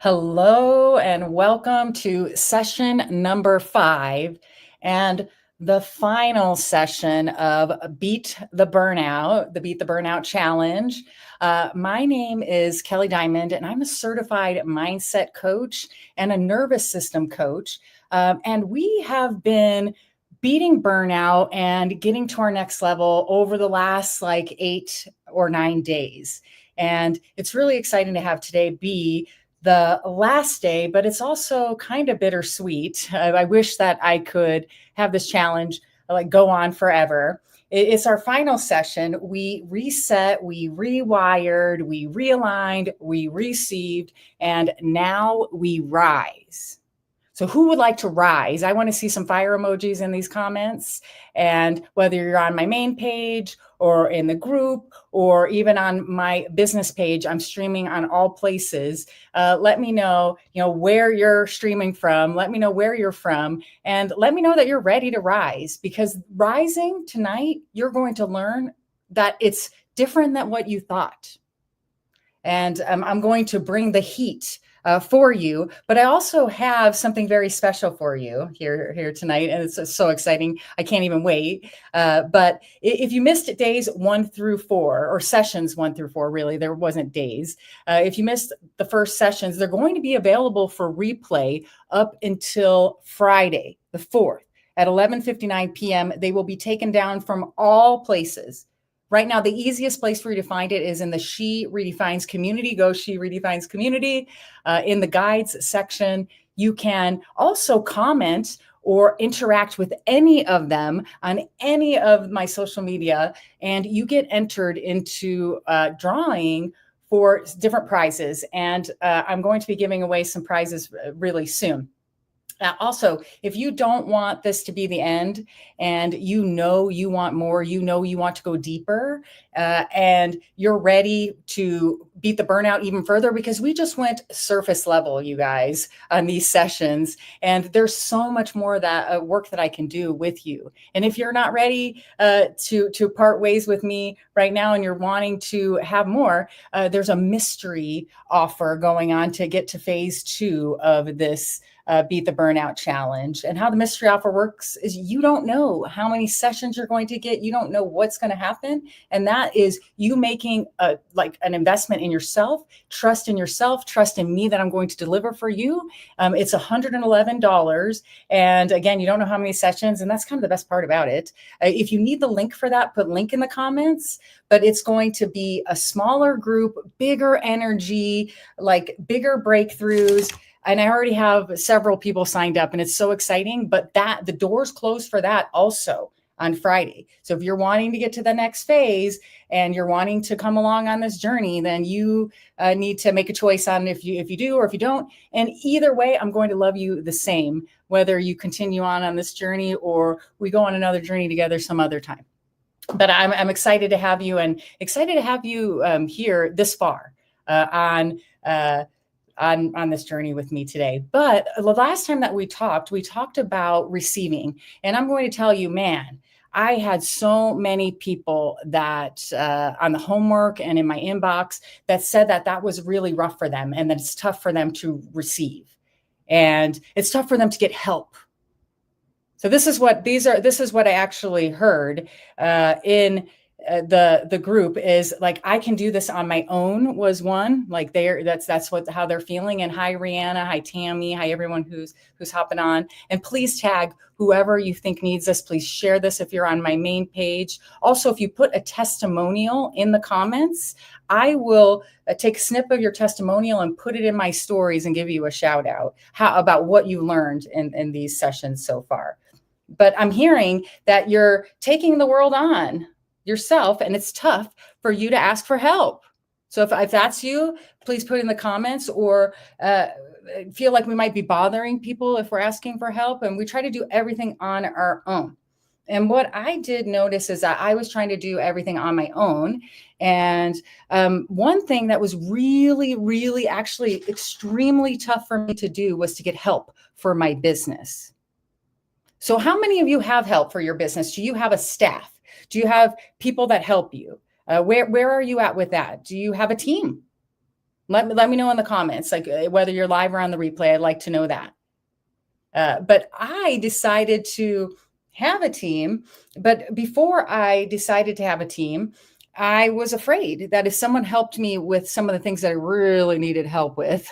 Hello and welcome to session number 5 and the final session of Beat the Burnout, the Beat the Burnout Challenge. My name is Kelly Diamond, and I'm a certified mindset coach and a nervous system coach. And we have been beating burnout and getting to our next level over the last 8 or 9 days. And it's really exciting to have today be the last day, but it's also kind of bittersweet. I wish that I could have this challenge go on forever. It's our final session. We reset, we rewired, we realigned, we received, and now we rise. So who would like to rise? I want to see some fire emojis in these comments. And whether you're on my main page or in the group or even on my business page, I'm streaming on all places. Let me know, where you're streaming from. Let me know where you're from. And let me know that you're ready to rise, because rising tonight, you're going to learn that it's different than what you thought. And I'm going to bring the heat for you, but I also have something very special for you here tonight, and it's so exciting. I can't even wait. But if you missed days 1 through 4, or sessions 1 through 4, really, there wasn't days. If you missed the first sessions, they're going to be available for replay up until Friday, the 4th at 11:59 p.m. They will be taken down from all places. Right now, the easiest place for you to find it is in the She Redefines community. Go She Redefines community. In the guides section, you can also comment or interact with any of them on any of my social media, and you get entered into drawing for different prizes. And I'm going to be giving away some prizes really soon. Also, if you don't want this to be the end, and you want more, you want to go deeper, and you're ready to beat the burnout even further, because we just went surface level, you guys, on these sessions, and there's so much more that work that I can do with you. And if you're not ready to part ways with me right now, and you're wanting to have more, there's a mystery offer going on to get to phase 2 of this Beat the Burnout Challenge. And how the mystery offer works is you don't know how many sessions you're going to get. You don't know what's going to happen. And that is you making an investment in yourself, trust in yourself, trust in me that I'm going to deliver for you. It's $111. And again, you don't know how many sessions. And that's kind of the best part about it. If you need the link for that, put link in the comments. But it's going to be a smaller group, bigger energy, bigger breakthroughs. And I already have several people signed up, and it's so exciting. But the doors close for that also on Friday. So if you're wanting to get to the next phase and you're wanting to come along on this journey, then you need to make a choice on if you do or if you don't. And either way, I'm going to love you the same, whether you continue on this journey or we go on another journey together some other time. But I'm excited to have you, and excited to have you here this far on this journey with me today. But the last time that we talked about receiving. And I'm going to tell you, man, I had so many people that on the homework and in my inbox that said that was really rough for them, and that it's tough for them to receive, and it's tough for them to get help. So this is what I actually heard in the group is I can do this on my own was one. That's how they're feeling. And hi Rihanna, hi Tammy, hi everyone who's hopping on. And please tag whoever you think needs this. Please share this if you're on my main page. Also, if you put a testimonial in the comments, I will take a snip of your testimonial and put it in my stories and give you a shout out about what you learned in these sessions so far. But I'm hearing that you're taking the world on yourself, and it's tough for you to ask for help. So if that's you, please put in the comments, or feel like we might be bothering people if we're asking for help. And we try to do everything on our own. And what I did notice is that I was trying to do everything on my own. And one thing that was really, really actually extremely tough for me to do was to get help for my business. So how many of you have help for your business? Do you have a staff? Do you have people that help you? Where are you at with that? Do you have a team? Let me know in the comments, like whether you're live or on the replay. I'd like to know that. But I decided to have a team. But before I decided to have a team, I was afraid that if someone helped me with some of the things that I really needed help with,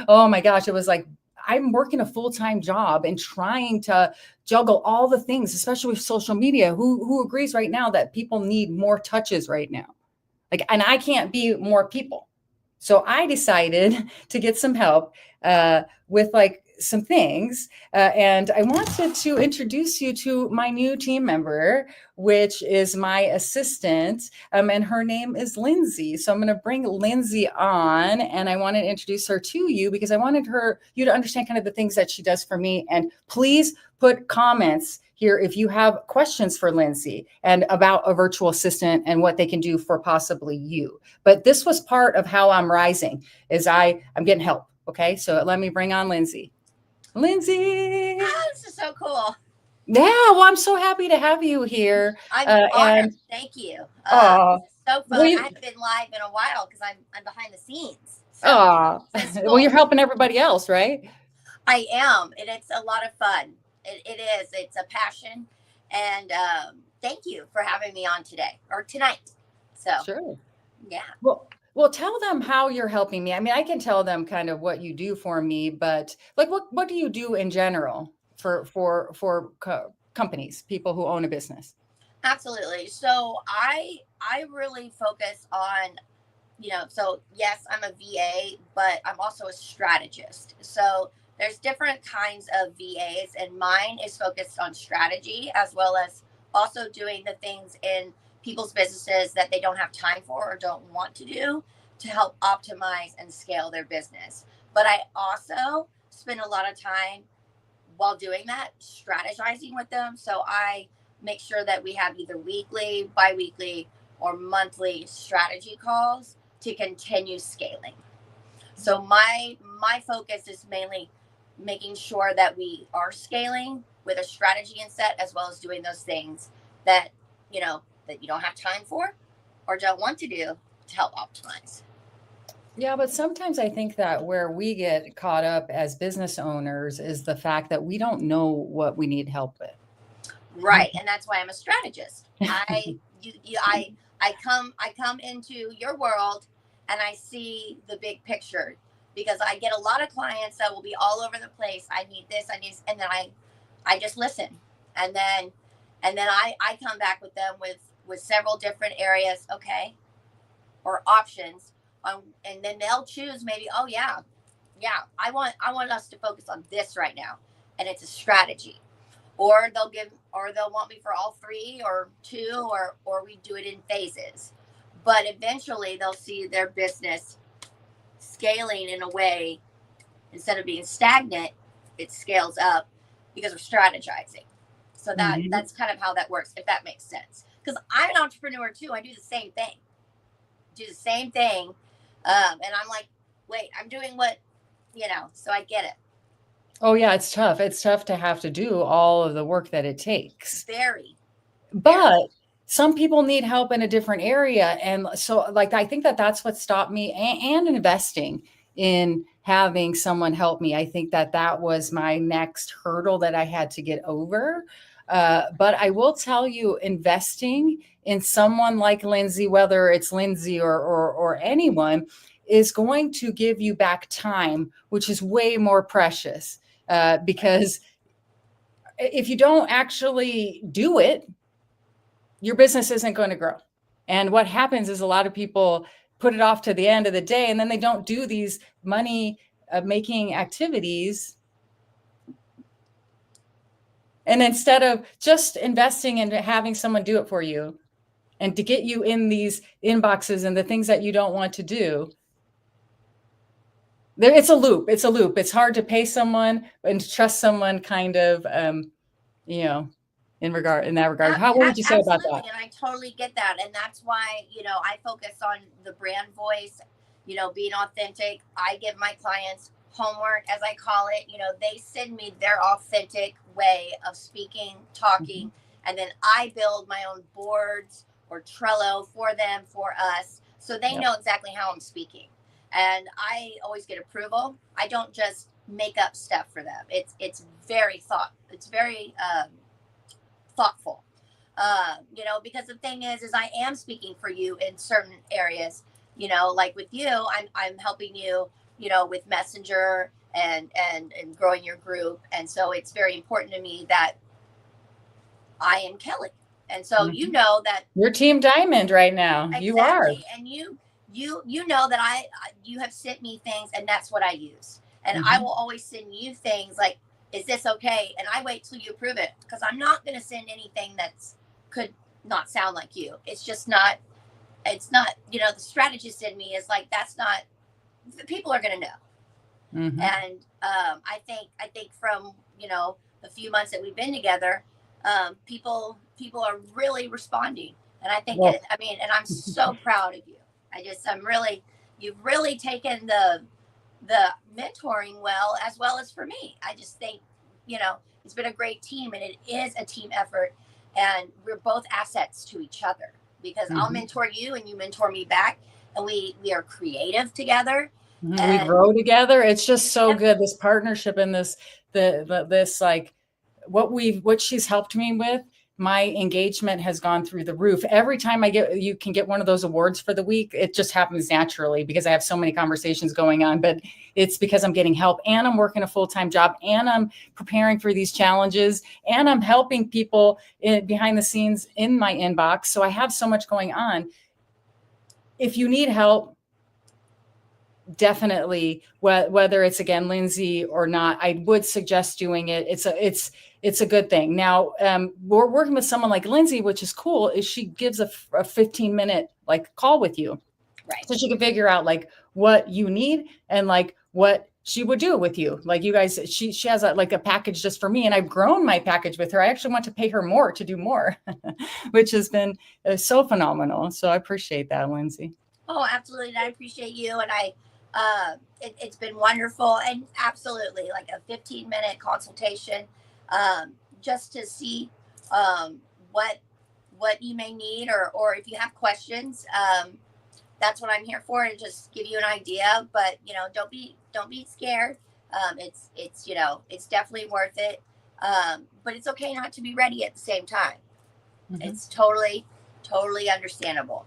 oh my gosh, it was like I'm working a full-time job and trying to juggle all the things, especially with social media. Who agrees right now that people need more touches right now? Like, and I can't be more people. So I decided to get some help with like some things. And I wanted to introduce you to my new team member, which is my assistant. And her name is Lindsay. So I'm going to bring Lindsay on, and I want to introduce her to you because I wanted you to understand kind of the things that she does for me. And please put comments here if you have questions for Lindsay and about a virtual assistant and what they can do for possibly you. But this was part of how I'm rising, is I'm getting help. Okay, so let me bring on Lindsay. Lindsay. Oh, this is so cool. Yeah, well, I'm so happy to have you here. I'm honored. Thank you. This is so fun. Well, I haven't been live in a while because I'm behind the scenes. So cool. Well, you're helping everybody else, right? I am, and it's a lot of fun. It is. It's a passion, and thank you for having me on today or tonight. So Sure. Yeah. Well, tell them how you're helping me. I mean, I can tell them kind of what you do for me, but like, what do you do in general for companies, people who own a business? Absolutely. So I really focus on, so yes, I'm a VA, but I'm also a strategist. So there's different kinds of VAs, and mine is focused on strategy as well as also doing the things in people's businesses that they don't have time for or don't want to do to help optimize and scale their business. But I also spend a lot of time while doing that strategizing with them. So I make sure that we have either weekly, bi-weekly, or monthly strategy calls to continue scaling. So my focus is mainly making sure that we are scaling with a strategy in set, as well as doing those things that that you don't have time for or don't want to do to help optimize. Yeah, but sometimes I think that where we get caught up as business owners is the fact that we don't know what we need help with. Right, and that's why I'm a strategist. I come into your world and I see the big picture, because I get a lot of clients that will be all over the place. I need this, I need, and then I just listen, and then I come back with them with several different areas, okay, or options, and then they'll choose maybe, oh yeah, I want us to focus on this right now, and it's a strategy, or they'll want me for all three or two, or we do it in phases, but eventually they'll see their business scaling in a way, instead of being stagnant, it scales up because of strategizing. So that's kind of how that works, if that makes sense, because I'm an entrepreneur too. I do the same thing, and I'm like, wait, I'm doing what, so I get it. Oh yeah, it's tough. It's tough to have to do all of the work that it takes. Very. But some people need help in a different area. And so like, I think that that's what stopped me and investing in having someone help me. I think that that was my next hurdle that I had to get over. But I will tell you, investing in someone like Lindsay, whether it's Lindsay or anyone, is going to give you back time, which is way more precious. Because if you don't actually do it, your business isn't going to grow. And what happens is a lot of people put it off to the end of the day, and then they don't do these money making activities. And instead of just investing into having someone do it for you and to get you in these inboxes and the things that you don't want to do, it's a loop. It's a loop. It's hard to pay someone and to trust someone kind of, in that regard. What would you say about that? And I totally get that. And that's why, I focus on the brand voice, being authentic. I give my clients homework, as I call it. They send me their authentic way of speaking, talking, and then I build my own boards or Trello for them, for us, so they know exactly how I'm speaking. and I always get approval. I don't just make up stuff for them. It's very thoughtful. Because the thing is I am speaking for you in certain areas. Like with you, I'm helping you, with Messenger and growing your group, and so it's very important to me that I am Kelly, and so Mhm. you know that You're Team Diamond right now. exactly, You are. and you know that you have sent me things, and that's what I use, and I Mhm. will always send you things like, is this okay? And I wait till you approve it, because I'm not going to send anything that's could not sound like you. It's just not. It's not. The strategist in me is like, that's not. People are going to know. Mhm. And I think from the few months that we've been together, people are really responding, and I think Well, and I'm so proud of you. I'm really, you've really taken the mentoring well as for me. I just think it's been a great team, and it is a team effort, and we're both assets to each other, because I'll mhm. mentor you and you mentor me back, and we are creative together. We And grow together. It's just so yep, good. This partnership and this like what she's helped me with. My engagement has gone through the roof. Every time you can get one of those awards for the week, it just happens naturally because I have so many conversations going on. But it's because I'm getting help, and I'm working a full-time job, and I'm preparing for these challenges, and I'm helping people behind the scenes in my inbox. So I have so much going on. If you need help, definitely, whether it's again Lindsay or not, I would suggest doing it. It's a good thing. Now, we're working with someone like Lindsay, which is cool, is she gives a 15-minute like call with you, right. so she can figure out like what you need and like what she would do with you. Like you guys, she has like a package just for me, and I've grown my package with her. I actually want to pay her more to do more, which has been so phenomenal. So I appreciate that, Lindsay. Oh, absolutely. I appreciate you. And it's been wonderful. And absolutely, like a 15-minute consultation, just to see um, what you may need, or if you have questions. That's what I'm here for, and just give you an idea. But don't be scared. It's definitely worth it. But it's okay not to be ready at the same time. Mhm. It's totally understandable.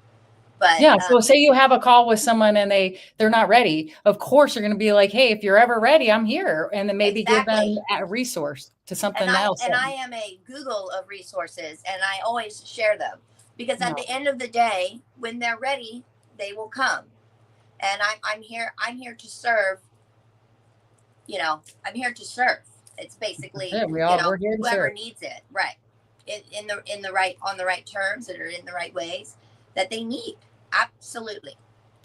But Yeah, so say you have a call with someone and they're not ready. Of course, you're going to be like, "Hey, if you're ever ready, I'm here," and then maybe give them exactly. a resource to and something I else. and I am a Google of resources, and I always share them, because at No, the end of the day, when they're ready, they will come. And I'm here. I'm here to serve. I'm here to serve. It's basically yeah, we're here to whoever serve. needs it, right? In the right, on the right terms, that are in the right ways that they need. Absolutely.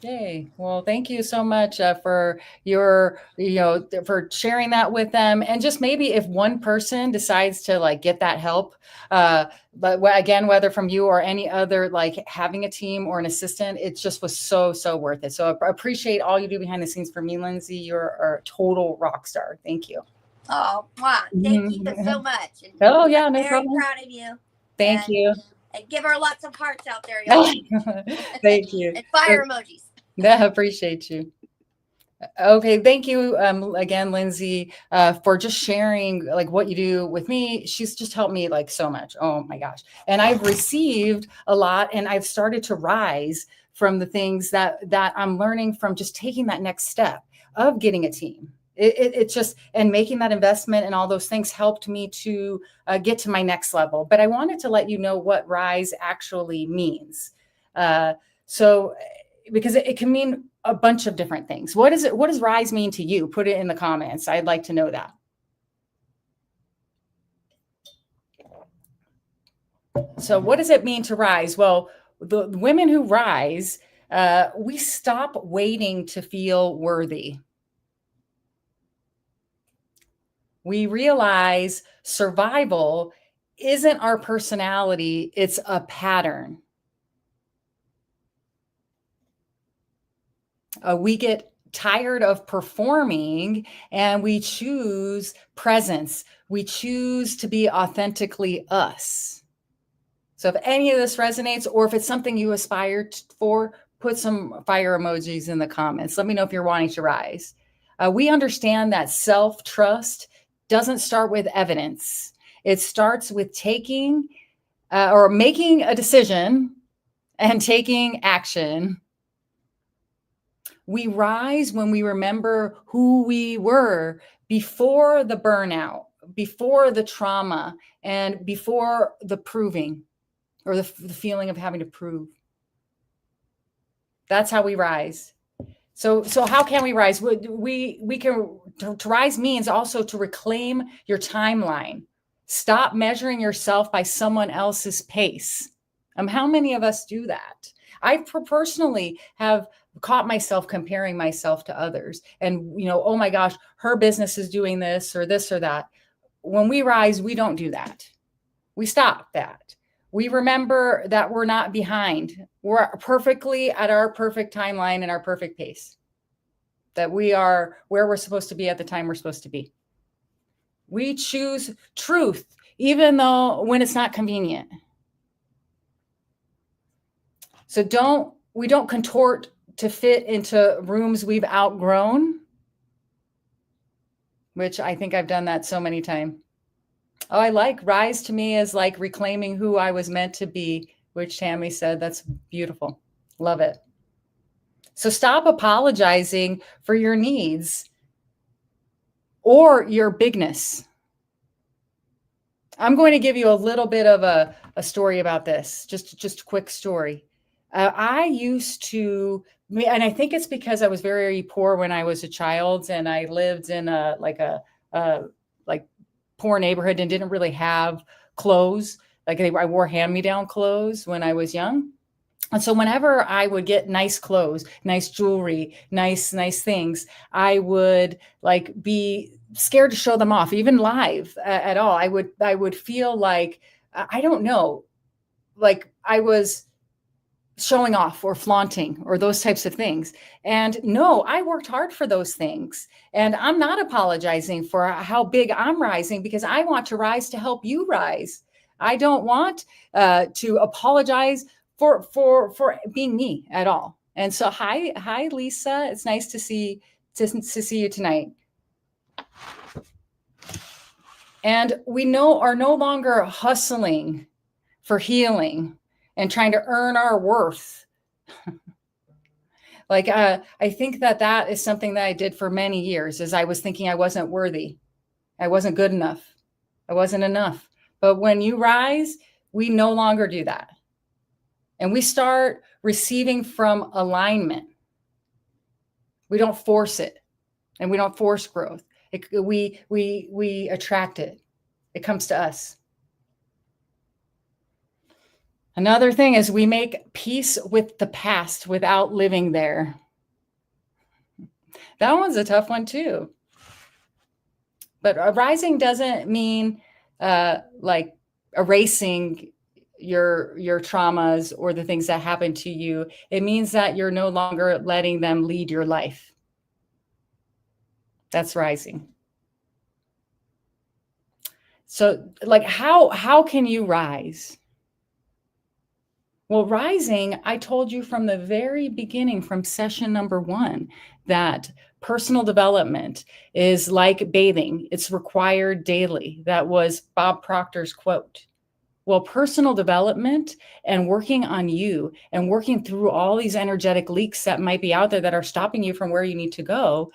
Yay. Well, thank you so much for for sharing that with them. And just maybe if one person decides to like get that help, but again, whether from you or any other, like having a team or an assistant, it just was so worth it. So I appreciate all you do behind the scenes for me, Lindsay. You're a total rock star. Thank you. Oh, wow. Thank you so Mhm. much. And Oh, I'm yeah, no very problem. proud of you. Thank And you. give her lots of hearts out there, y'all. Thank you. And fire emojis. I appreciate you. Okay, thank you again, Lindsay, for just sharing like what you do with me. She's just helped me like so much. Oh my gosh. And I've received a lot, and I've started to rise from the things that I'm learning from just taking that next step of getting a team. It just, and making that investment and all those things helped me to get to my next level. But I wanted to let you know what rise actually means. So because it can mean a bunch of different things. What does rise mean to you? Put it in the comments. I'd like to know that. So what does it mean to rise? Well, the women who rise, we stop waiting to feel worthy. We realize survival isn't our personality, it's a pattern. We get tired of performing, and we choose presence. We choose to be authentically us. So if any of this resonates, or if it's something you aspire for, put some fire emojis in the comments. Let me know if you're wanting to rise. We understand that self-trust doesn't start with evidence. It starts with taking or making a decision and taking action. We rise when we remember who we were before the burnout, before the trauma, and before the proving or the feeling of having to prove. That's how we rise. So how can we rise? We can, to rise means also to reclaim your timeline. Stop measuring yourself by someone else's pace. How many of us do that? I personally have caught myself comparing myself to others and, oh my gosh, her business is doing this or that. When we rise, we don't do that. We stop that. We remember that we're not behind. We're perfectly at our perfect timeline and our perfect pace. That we are where we're supposed to be at the time we're supposed to be. We choose truth, even though when it's not convenient. So we don't contort to fit into rooms we've outgrown, which I think I've done that so many times. Oh, I like rise to me as like reclaiming who I was meant to be, which Tammy said, that's beautiful. Love it. So stop apologizing for your needs or your bigness. I'm going to give you a little bit of a story about this, just a quick story. I used to, and I think it's because I was very poor when I was a child and I lived in a poor neighborhood and didn't really have clothes. I wore hand-me-down clothes when I was young. And so whenever I would get nice clothes, nice jewelry, nice things, I would be scared to show them off, even live at all. I would feel like, I don't know, like I was showing off or flaunting or those types of things. And no, I worked hard for those things. And I'm not apologizing for how big I'm rising because I want to rise to help you rise. I don't want to apologize for being me at all. And so, hi, Lisa. It's nice to see you tonight. And we are no longer hustling for healing and trying to earn our worth. I think that is something that I did for many years, is I was thinking I wasn't worthy. I wasn't good enough. I wasn't enough. But when you rise, we no longer do that. And we start receiving from alignment. We don't force it, and we don't force growth. We attract it. It comes to us. Another thing is we make peace with the past without living there. That one's a tough one too. But rising doesn't mean erasing your traumas or the things that happened to you. It means that you're no longer letting them lead your life. That's rising. So how can you rise? Well, rising, I told you from the very beginning, from session number 1, that personal development is like bathing. It's required daily. That was Bob Proctor's quote. Well, personal development and working on you and working through all these energetic leaks that might be out there that are stopping you from where you need to go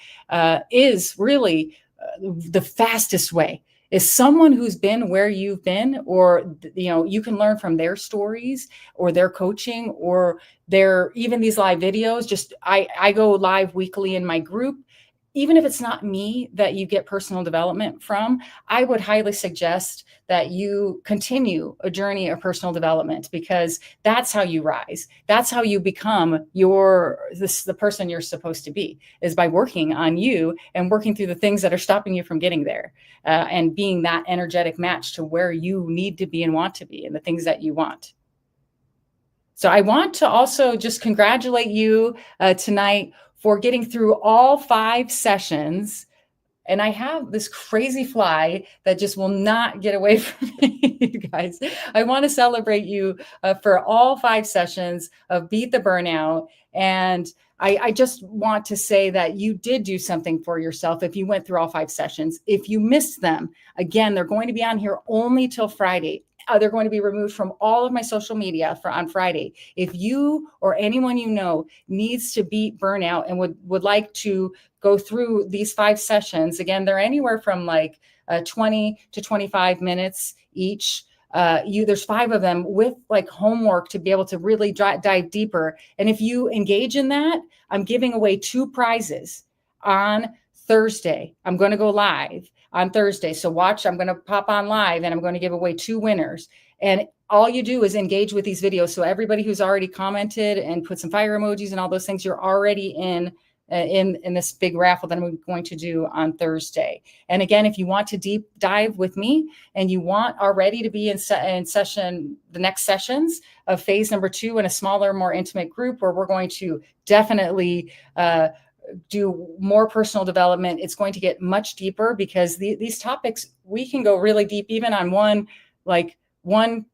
is really the fastest way. Is someone who's been where you've been, or you can learn from their stories or their coaching or even these live videos. I go live weekly in my group. Even if it's not me that you get personal development from, I would highly suggest that you continue a journey of personal development, because that's how you rise. That's how you become the person you're supposed to be, is by working on you and working through the things that are stopping you from getting there, and being that energetic match to where you need to be and want to be and the things that you want. So I want to also just congratulate you tonight for getting through all 5 sessions And I have this crazy fly that just will not get away from me, you guys. I want to celebrate you for all 5 sessions of Beat the Burnout. And I just want to say that you did do something for yourself if you went through all 5 sessions. If you missed them, again, they're going to be on here only till Friday. They're going to be removed from all of my social media on Friday. If you or anyone you know needs to beat burnout and would like to go through these 5 sessions, again, they're anywhere from like 20 to 25 minutes each. There's 5 of them with like homework to be able to really dive deeper. And if you engage in that, I'm giving away 2 prizes on Thursday. I'm going to go live on Thursday. So watch, I'm going to pop on live and I'm going to give away 2 winners. And all you do is engage with these videos. So everybody who's already commented and put some fire emojis and all those things, you're already in this big raffle that I'm going to do on Thursday. And again, if you want to deep dive with me and you are ready to be in session, the next sessions of phase number 2 in a smaller, more intimate group where we're going to definitely do more personal development. It's going to get much deeper because these topics, we can go really deep even on one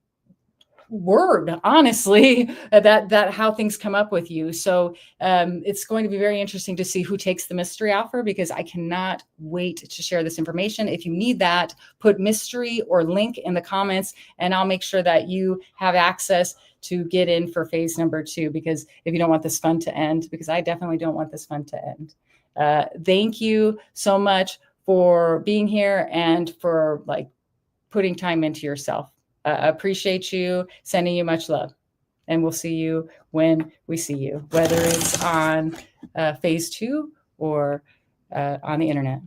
word, honestly, that how things come up with you. So it's going to be very interesting to see who takes the mystery offer, because I cannot wait to share this information. If you need that, put mystery or link in the comments, and I'll make sure that you have access to get in for phase number 2, because if you don't want this fun to end, because I definitely don't want this fun to end. Thank you so much for being here and for like putting time into yourself. Appreciate you, sending you much love. And we'll see you when we see you, whether it's on phase 2 or on the internet.